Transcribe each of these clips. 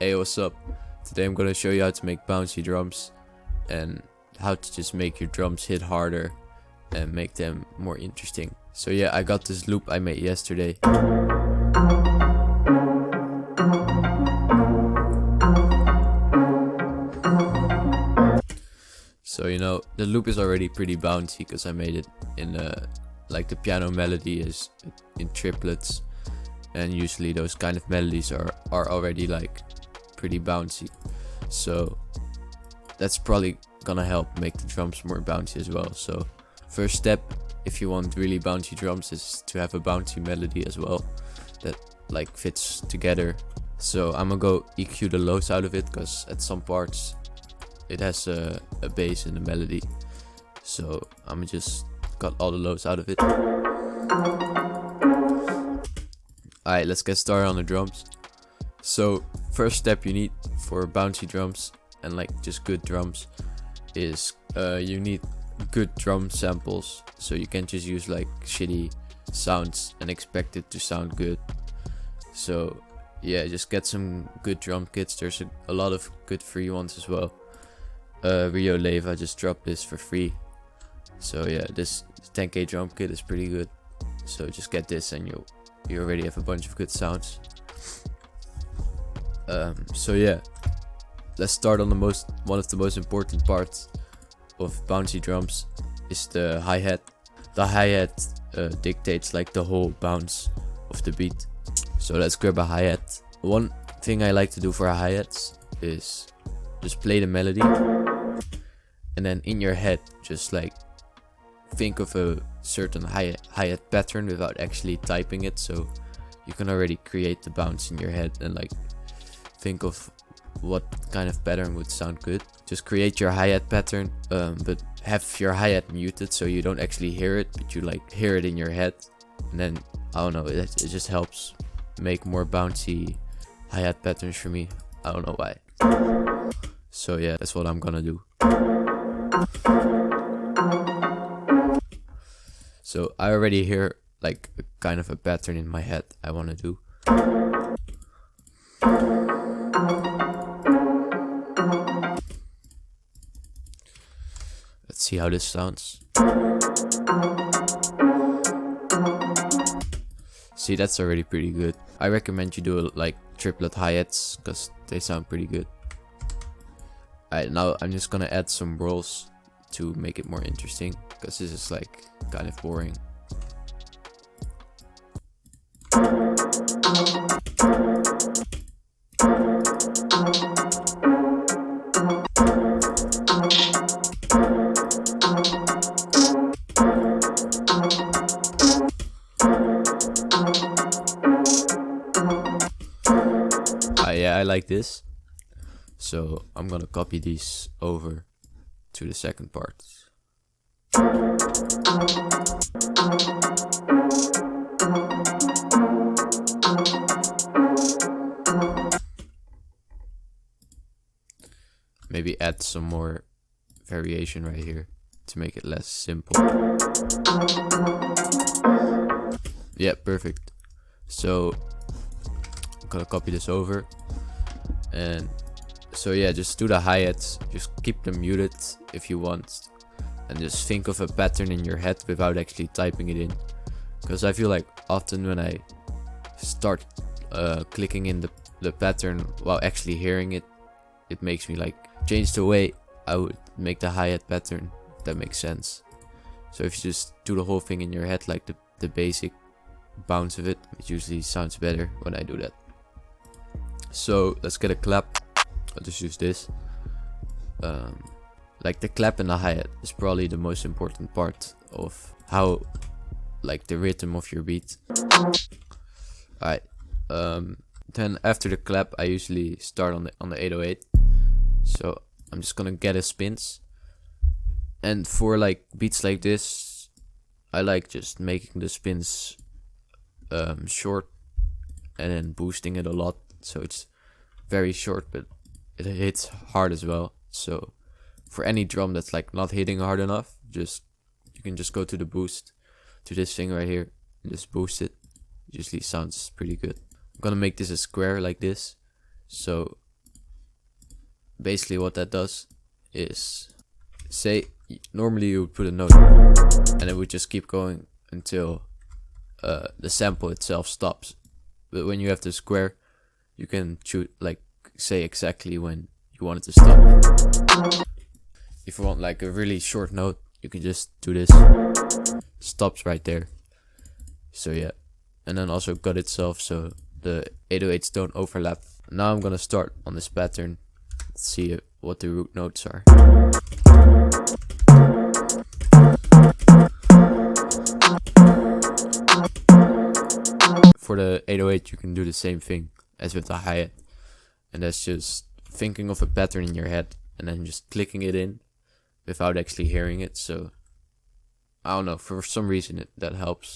Hey, what's up? Today I'm gonna show you how to make bouncy drums and how to just make your drums hit harder and make them more interesting. So yeah, I got this loop I made yesterday. So you know, the loop is already pretty bouncy because I made it in like the piano melody is in triplets, and usually those kind of melodies are already like pretty bouncy. So that's probably gonna help make the drums more bouncy as well. So first step, if you want really bouncy drums, is to have a bouncy melody as well that like fits together. So I'm gonna go EQ the lows out of it because at some parts it has a bass in the melody. So I'm just got all the lows out of it. Alright, let's get started on the drums. So first step you need for bouncy drums and like just good drums is you need good drum samples. So you can't just use like shitty sounds and expect it to sound good. So yeah, just get some good drum kits. There's a lot of good free ones as well. Rio Leva just dropped this for free. So yeah, this 10k drum kit is pretty good. So just get this and you already have a bunch of good sounds. So yeah, let's start on one of the most important parts of bouncy drums is the hi-hat. The hi-hat dictates like the whole bounce of the beat. So let's grab a hi-hat. One thing I like to do for hi-hats is just play the melody and then in your head just like think of a certain hi-hat pattern without actually typing it, so you can already create the bounce in your head and like think of what kind of pattern would sound good. Just create your hi-hat pattern, but have your hi-hat muted so you don't actually hear it, but you like hear it in your head, and then I don't know, it just helps make more bouncy hi-hat patterns for me. I don't know why. So yeah, that's what I'm gonna do. So I already hear like a kind of a pattern in my head I want to do. Let's see how this sounds. See, that's already pretty good. I recommend you do like triplet hi-hats because they sound pretty good. Alright, now I'm just gonna add some rolls to make it more interesting because this is like kind of boring. Yeah, I like this. So I'm gonna copy these over to the second part. Maybe add some more variation right here to make it less simple. Yeah, perfect. So I'm gonna copy this over, and so yeah, just do the hi-hats, just keep them muted if you want, and just think of a pattern in your head without actually typing it in, because I feel like often when I start clicking in the pattern while actually hearing it, it makes me like change the way I would make the hi-hat pattern, if that makes sense. So if you just do the whole thing in your head, like the basic bounce of it, it usually sounds better when I do that. So let's get a clap. I'll just use this. Like the clap and the hi-hat is probably the most important part of how like the rhythm of your beat. Alright, then after the clap I usually start on the 808. So I'm just gonna get a spins, and for like beats like this I like just making the spins short and then boosting it a lot, so it's very short but it hits hard as well. So for any drum that's like not hitting hard enough, you can just go to the boost, to this thing right here, and just boost it. Usually sounds pretty good. I'm gonna make this a square like this. So basically what that does is, say normally you would put a note and it would just keep going until the sample itself stops. But when you have the square, you can choose, like, say exactly when you want it to stop. If you want like a really short note, you can just do this. Stops right there. So yeah, and then also cut itself so the 808s don't overlap. Now I'm gonna start on this pattern. Let's see what the root notes are. For the 808 you can do the same thing as with the hi-hat, and that's just thinking of a pattern in your head and then just clicking it in without actually hearing it. So I don't know, for some reason that helps.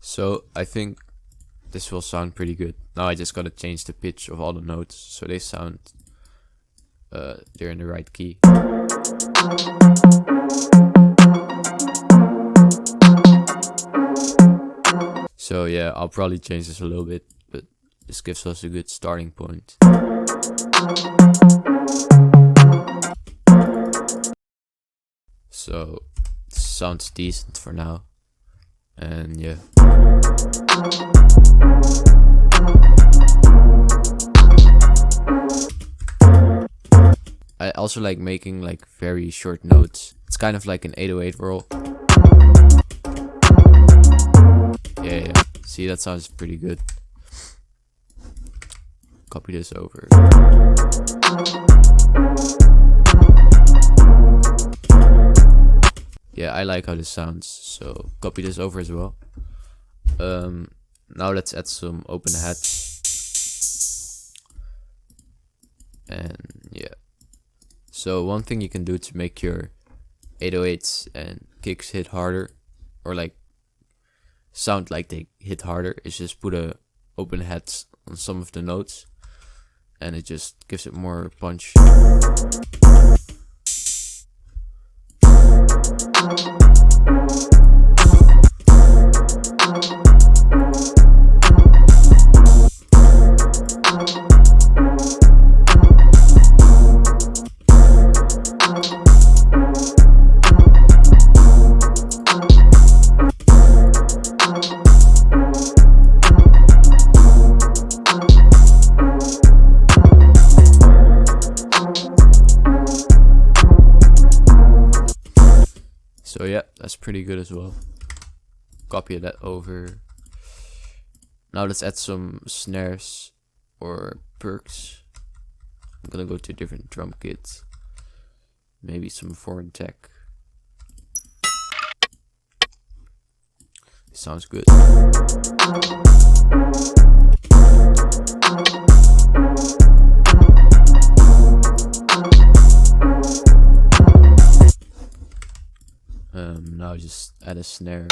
So I think this will sound pretty good. Now I just gotta change the pitch of all the notes so they sound they're in the right key. So yeah, I'll probably change this a little bit, but this gives us a good starting point. So sounds decent for now, and yeah. I also like making like very short notes. It's kind of like an 808 roll. Yeah. See, that sounds pretty good. Copy this over. Yeah, I like how this sounds, so copy this over as well. Now let's add some open hats. And yeah. So one thing you can do to make your 808s and kicks hit harder, or like sound like they hit harder, is just put a open hats on some of the notes, and it just gives it more punch. So yeah, that's pretty good as well. Copy that over. Now let's add some snares or perks. I'm gonna go to a different drum kit. Maybe some foreign tech. Sounds good. Now just add a snare.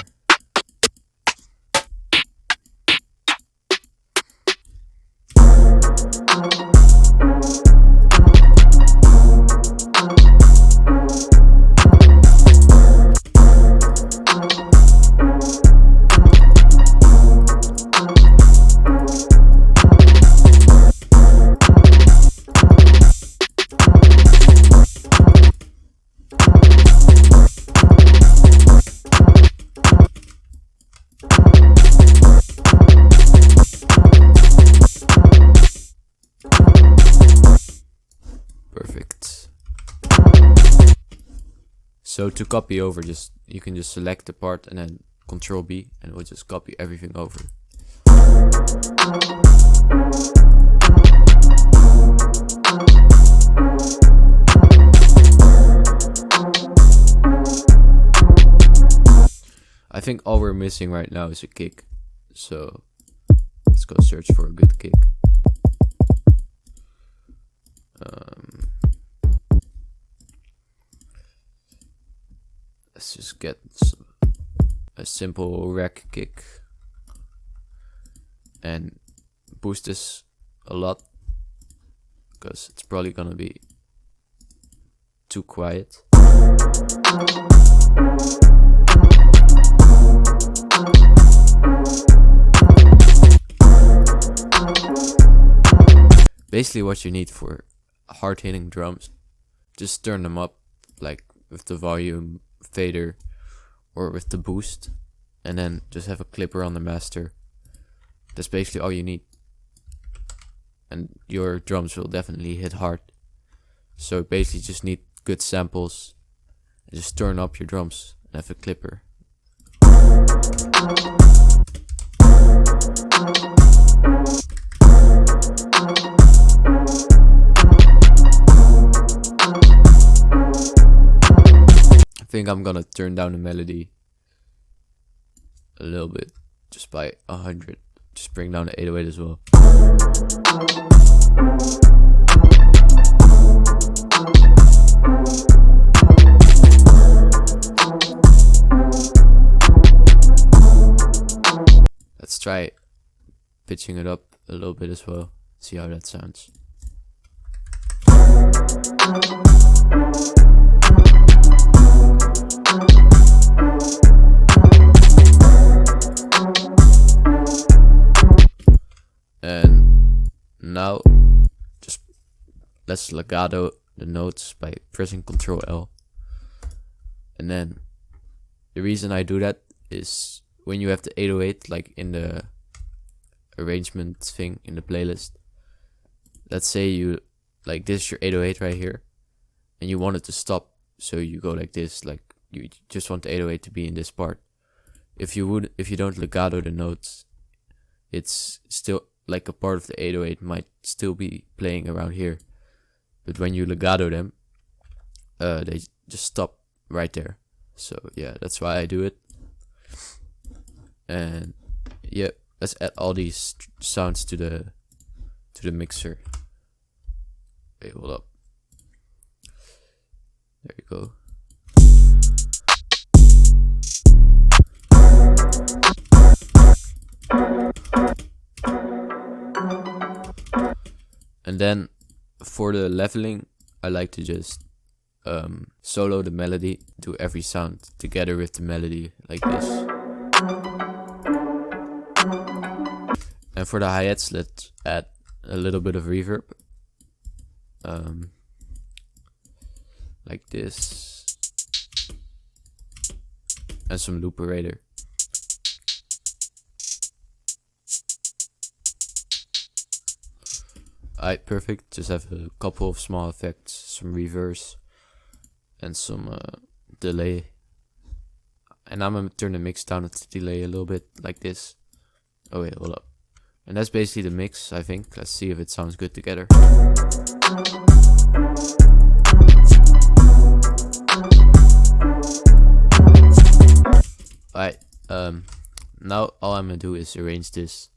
Perfect. So to copy over, you can just select the part and then Control B, and it will just copy everything over. I think all we're missing right now is a kick, so let's go search for a good kick. Let's just get a simple rack kick and boost this a lot, because it's probably gonna be too quiet. Basically what you need for hard hitting drums, just turn them up, like with the volume fader or with the boost, and then just have a clipper on the master. That's basically all you need, and your drums will definitely hit hard. So basically just need good samples, and just turn up your drums and have a clipper. I think I'm gonna turn down the melody a little bit, just by 100. Just bring down the 808 as well. Let's try pitching it up a little bit as well. See how that sounds. And now just let's legato the notes by pressing Ctrl L. And then the reason I do that is when you have the 808 like in the arrangement thing in the playlist, let's say you like this is your 808 right here and you want it to stop, so you go like this, like you just want the 808 to be in this part. If you don't legato the notes, it's still like a part of the 808 might still be playing around here, but when you legato them, they just stop right there. So yeah, that's why I do it. And yeah, let's add all these sounds to the mixer. Wait, hold up. There you go. And then for the leveling, I like to just solo the melody, do every sound together with the melody like this. And for the hi-hats, let's add a little bit of reverb, like this, and some looperator. Alright, perfect. Just have a couple of small effects, some reverse, and some delay. And I'm gonna turn the mix down with the delay a little bit, like this. Oh wait, hold up. And that's basically the mix, I think. Let's see if it sounds good together. Alright, now all I'm gonna do is arrange this.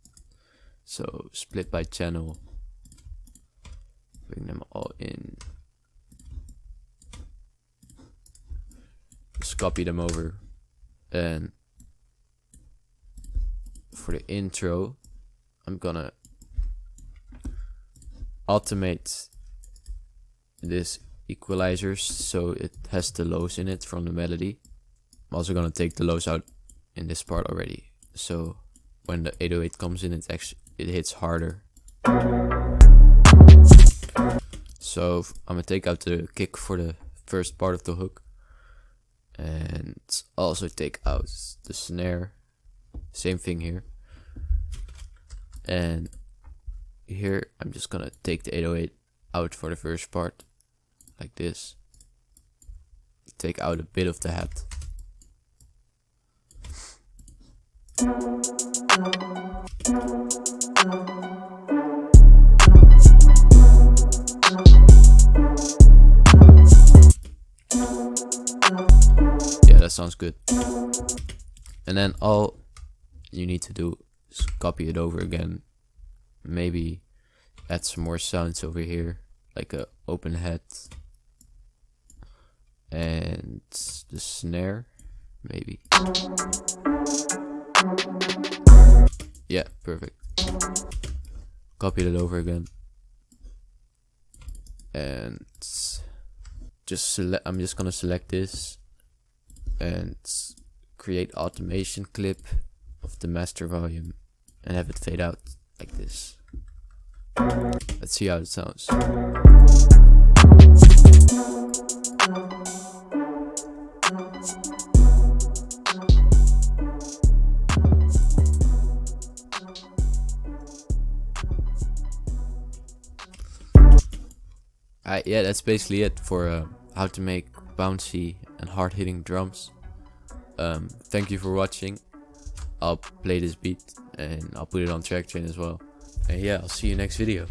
So split by channel. Bring them all in. Just copy them over. And for the intro, I'm gonna automate this equalizer so it has the lows in it from the melody. I'm also gonna take the lows out in this part already, so when the 808 comes in, it hits harder. So I'm gonna take out the kick for the first part of the hook, and also take out the snare. Same thing here. And here I'm just gonna take the 808 out for the first part, like this. Take out a bit of the hat. Yeah, that sounds good. And then all you need to do is copy it over again. Maybe add some more sounds over here, like a open hat and the snare, maybe. Yeah, perfect. Copy it over again and I'm just gonna select this and create automation clip of the master volume and have it fade out like this. Let's see how it sounds. Yeah, that's basically it for how to make bouncy and hard-hitting drums. Thank you for watching. I'll play this beat and I'll put it on track chain as well. And yeah, I'll see you next video.